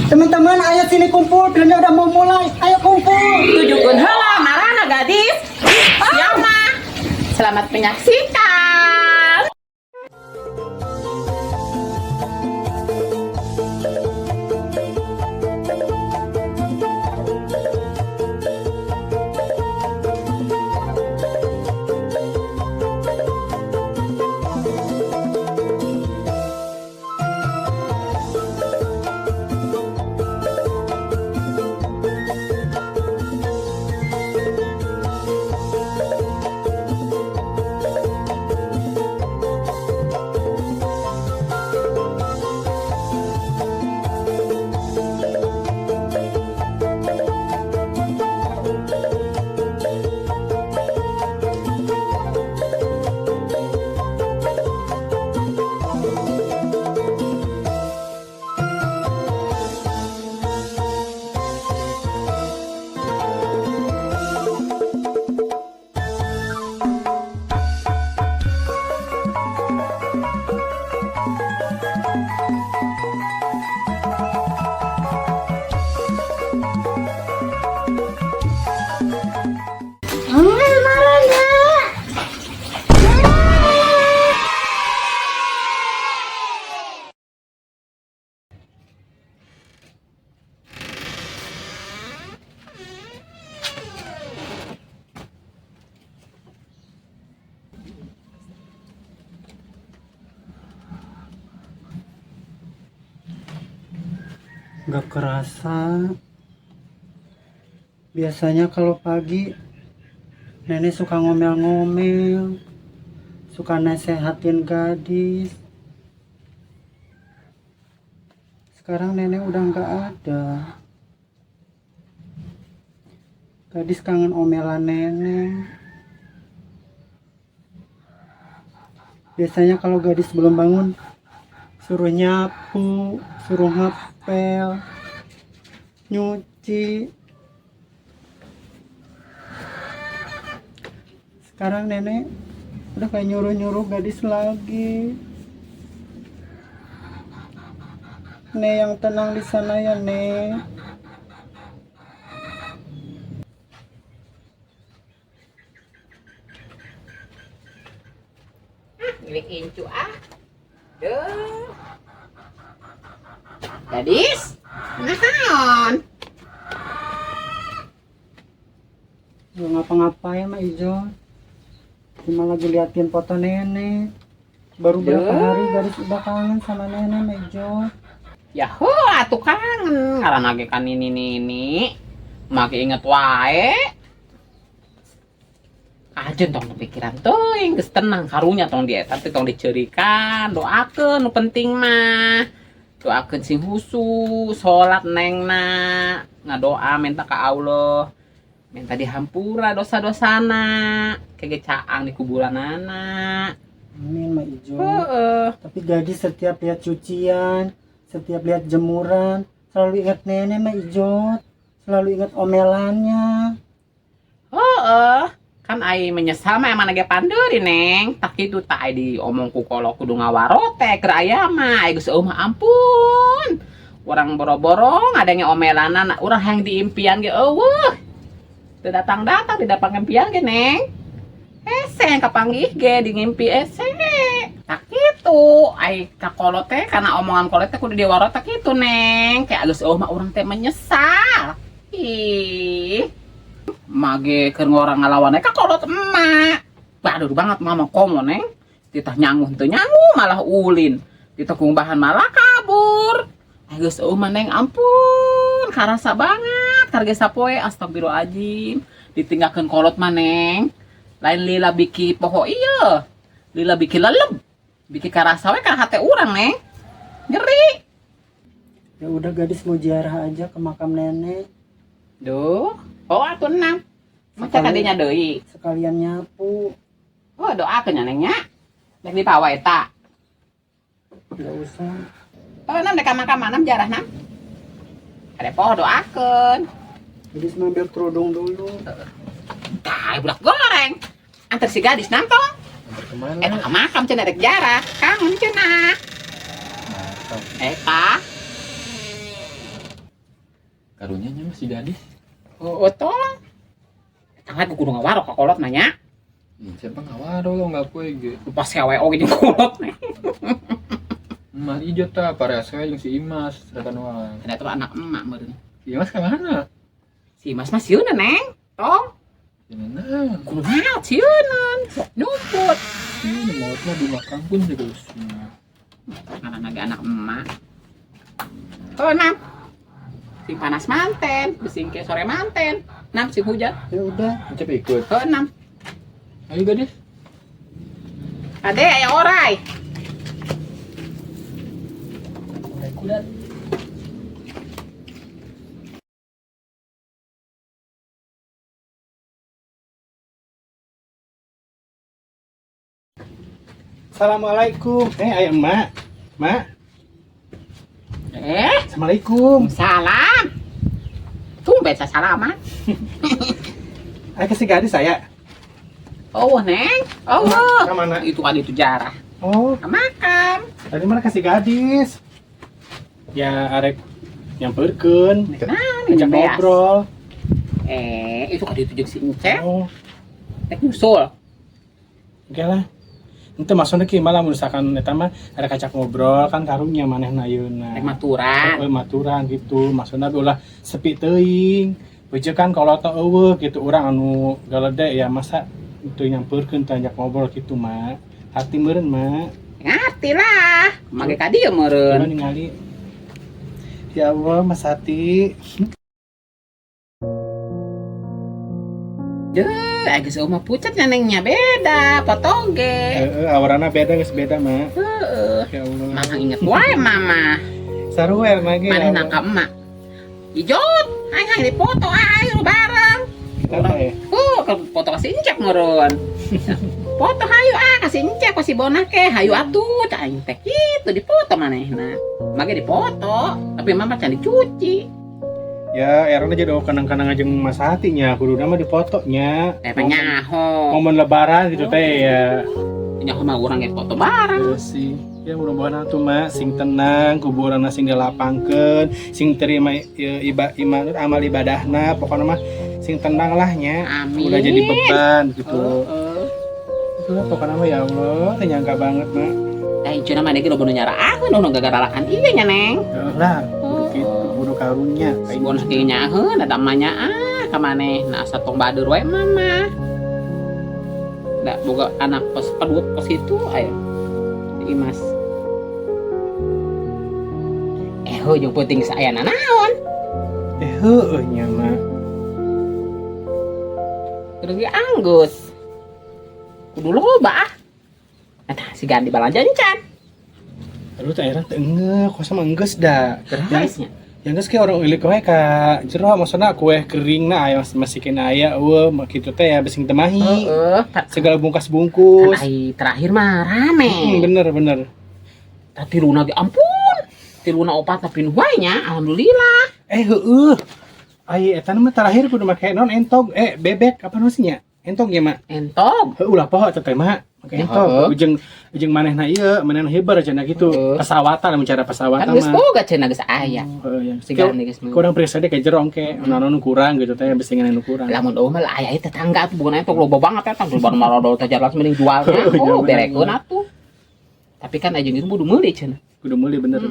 Teman-teman, ayo sini kumpul. Filmnya udah mau mulai. Ayo kumpul. Tujukan heula marana gadis. Siapa? Selamat menyaksikan. Gak kerasa. Biasanya kalau pagi nenek suka ngomel-ngomel, suka nasehatin gadis. Sekarang nenek udah gak ada. Gadis kangen omelan nenek. Biasanya kalau gadis belum bangun, suruh nyapu, suruh ngepel, nyuci. Sekarang nenek udah kayak nyuruh-nyuruh gadis lagi. Nek, yang tenang di sana ya, Nek. Ngelikin cu ah. Duh. Gadis, naon? Gak ngapa-ngapain mah Ijo. Cuma lagi liatin foto nenek. Baru berapa hari gadis udah kangen sama nenek mah Ijo. Yahu, atuh kangen. Ngaran lagi kan ini. Maki inget wae. Ajen tong pikiran teuing geus tenang karunya tong dia tapi tong diceurikan doakeun nu penting mah doakeun sing husu salat nengna ngadoa minta ka Allah minta dihampura dosa-dosana kege caang di kuburanana. Amin mah Ijo. Heeh. Tapi gadis setiap lihat cucian, setiap lihat jemuran, selalu ingat nenek mah Ijo. Selalu ingat omelannya. Heeh. Kan ai menyesal mah emang lagi panderi neng tak itu tak ai diomongku kalau kudu ngawarote keur aya mah ai geus mah ampun urang boro-boro ngadenge omelanan urang hayang diimpian ge eueuh teu datang-datang di dapang impian ge neng hese kapanggih ge di ngimpi ese tak kitu ai kakolot teh karena omongan kolot teh kudu diwarote kitu neng kayak geus mah urang teh menyesal ih mage keur ngorang ngalawan ka kolot emak. Badur banget mama komo neng. Titah nyanguh teu nyanguh malah ulin. Titah kungbahan malah kabur. Geus mah neng ampun, karasa banget karge sapoe astagfirullahaladzim. Ditinggalkeun kolot mah neng. Lain lila biki poho ieu. Lila biki leleb. Biki karasa we ka hate urang neng. Ngeri. Ya udah gadis mau ziarah aja ke makam nenek. Duh. Oh atuh enam. Maca kadinya deui. Sekalian nyapu. Oh doakeun nya neng nya. Dek dipawa eta. Enggak usah. Oh nam dek makam manam jarah nam. Ada poho doakeun. Gadis ngambil kerudung dulu. Tah budak goreng. Antar si gadis nantong. Kemana? Eta ka makam cenah dek jarah. Kangen cenah. Eta. Karunya nya masih gadis. Oh, tong. Tangan ku kudu ngawarok ka kolot nanya. Siapa ngawaro lo nggak kue ge. Lupa sewe oge jeung kolot nih. Mas ijo ta parease jeung si Imas seratan wae. Ada tuh anak emak meureun. Imas ka mana? Si Mas mah sieun Neng. Tong. Nah, Kudu naon sieun. Sok nyumput. ini mautna di makam pun juga Karena naga anak emak. Oh, Nam. Sing panas manten, besing ke sore manten. Nam sing hujan. Ya udah. Macam ikut. Oh, Nam. Ayo gadis. Ade aya orai. Kuda. Assalamualaikum. Ayo emak. Mak. Assalamualaikum. Salam. Tumben salaman. Ayo kasih gadis saya. Oh, Neng. Oh, Ke mana? itu kan itu jarah. Oh, Ke makam. tadi mana kasih gadis? Ya arek nyamperkeun, Nah, ajak beas. ngobrol. Itu kan itu jeung si Encep. Oh, Tek nyusul. oke lah. Itu maksudnya ki malah misalkan eta mah ada kacak ngobrol kan karunya manehna ayeuna. Tek maturan. Oh, maturan gitu. Maksudnya ulah sepi teuing. Beuje kan kalau teu eueuh gitu urang anu galede ya masa teu nyamperkeun teh ajak ngobrol gitu mah. Hati meureun mah. Ngerti lah. Mage ka dieu Coba meureun. ningali. Ya Allah, Mas Hati. Geus umah pucet nengnya beda, potoge. Awarana beda geus beda mah. Heeh. Ya Allah. Mama inget wae mama. Saruel mah ge. Maneh nangka emak. Ijot, hai dipoto ayo bareng. Kita teh. Ke foto kasih Encep meureun. Foto hayu kasih Encep kasih bonake hayu atuh cai teh kitu dipoto manehna. Mage dipoto, tapi mama can dicuci. Ya, erana jadi kanang-kanang aja Mas Hati nya, kuduna mah difotonya. Teh nyaho. Momen lebaran gitu teh ya. Nyaho mah urang ge foto bareng. Terus sih. Ya mudah-mudahan atuh mah sing tenang, kuburanna sing dilapangkeun, sing terima amal ibadahna, pokoknya mah sing tenang lah nya. Amin. Udah jadi beban gitu. Heeh. Itulah pokoknya mah ya Allah, teh nyangka banget mah. Tah icuna mah ge bodo nyaraakeun nu gagaralakan ieu nya Neng. Ya lah, kudu kitu, kudu karunya. Si bon saking nyaheun ada emaknya ka manehna asa tong badur wae mama. Da boga anak pos pedut pos itu aya. Imas. Jeung penting saayana naon? Heueuh nya mah. Kudu ge anggus. Kudu loba ah. Eta si ganti balanja encan. Aduh teh era teu engeuh, kosa mah enggeus da. Kerasnya. Yang geus ke orang ulik wae ka jero maksudna kue keringna aya masih kena aya eueuh mah kitu teh ya besing teu mahi. Heeh. Segala bungkus-bungkus. Ai terakhir mah rame. Bener. Tapi luna ge ampun. Tiluna opat tapi wae nya alhamdulillah. Heueuh. Ai eta mah terakhir kudu make non entog bebek apa namanya? Entog ya mak. Entog. Heuh ulah poho teh mah. Make Ya, entog ujung manehna ieu, manehna hebar cenah gitu. Pesawatan cara pesawatan Kan geus mah. boga cenah geus aya. Heuh ya. Si gani geus. Kurang periksa deh kayak jerong ke, nanon kurang gitu teh besingan anu kurang. Lamun mah aya tetangga tuh bukan entog loba banget eta tuh ban marodol teh jelas mending jualnya. Oh, berekeun atuh. Tapi kan aja gitu kudu meuli cenah. Kudu meuli bener.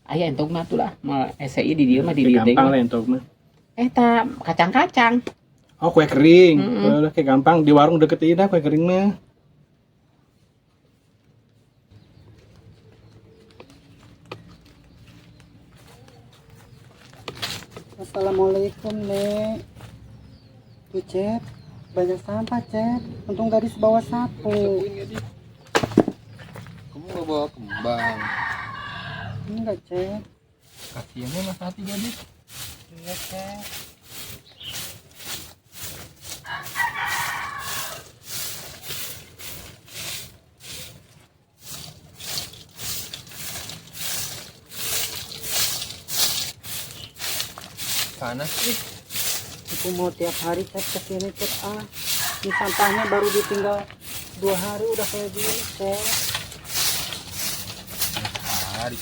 Aya entog mah tuh lah, mal SI di dieu mah di dieu. Gampang lah entog mah. Eta kacang-kacang. Oh kue kering, kayak gampang di warung deket ini dah kue kering mah. Assalamualaikum Nek. Tuh Cep, banyak sampah Cep. Untung gadis bawa sapu. Kamu mau bawa kembang? Enggak Cep. Kasiannya Mas Hati gadis. Iya Cep. Panas sih. Aku mau tiap hari Cep kesini Cep Ini sampahnya baru ditinggal 2 hari udah kayak gini Cep. Hari.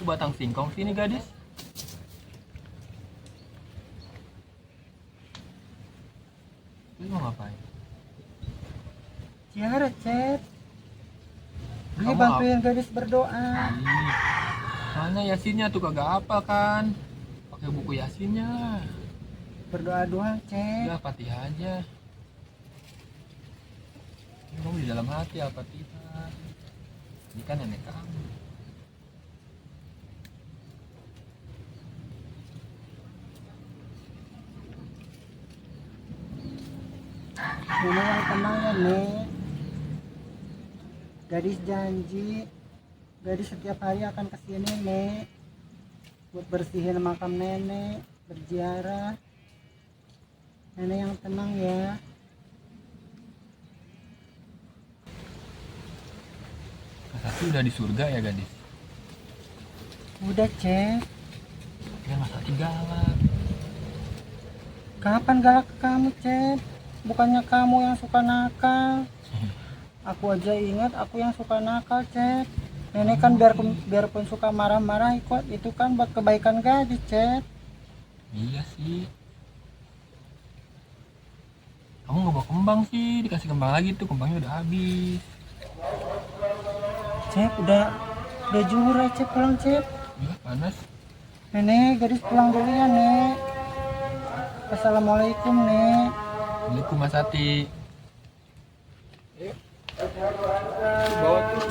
batang singkong sini gadis? Lu mau ngapain? Ciara, Cet. Ini Kamu bantuin gadis berdoa. Ih, mana yasinnya tuh kagak apa kan? Pakai buku yasinnya. Berdoa doang, Cet. Ya Fatihah aja. Ini kamu di dalam hati Al-Fatihah. Ini kan nenek kamu. Nenek yang tenang ya, Nek. Gadis janji, gadis setiap hari akan kesini, Nek. Buat bersihin makam nenek, berziarah. Nenek yang tenang ya. Tapi udah di surga ya gadis? Udah, Cet. Ya masa galak. Kapan galak ke kamu, Cet? Bukannya kamu yang suka nakal. Aku aja ingat aku yang suka nakal, Cet. Nenek kan biarpun suka marah-marah ikut itu kan buat kebaikan gadis, Cet. Iya sih. Kamu nggak bawa kembang sih, dikasih kembang lagi tuh, kembangnya udah habis. Cet, udah zuhur ya, Cet, pulang, Cet. Ya panas. Nenek, gadis pulang dulu ya, Nek. Assalamualaikum, Nek. Assalamualaikum Mas Ati. Bawa tuh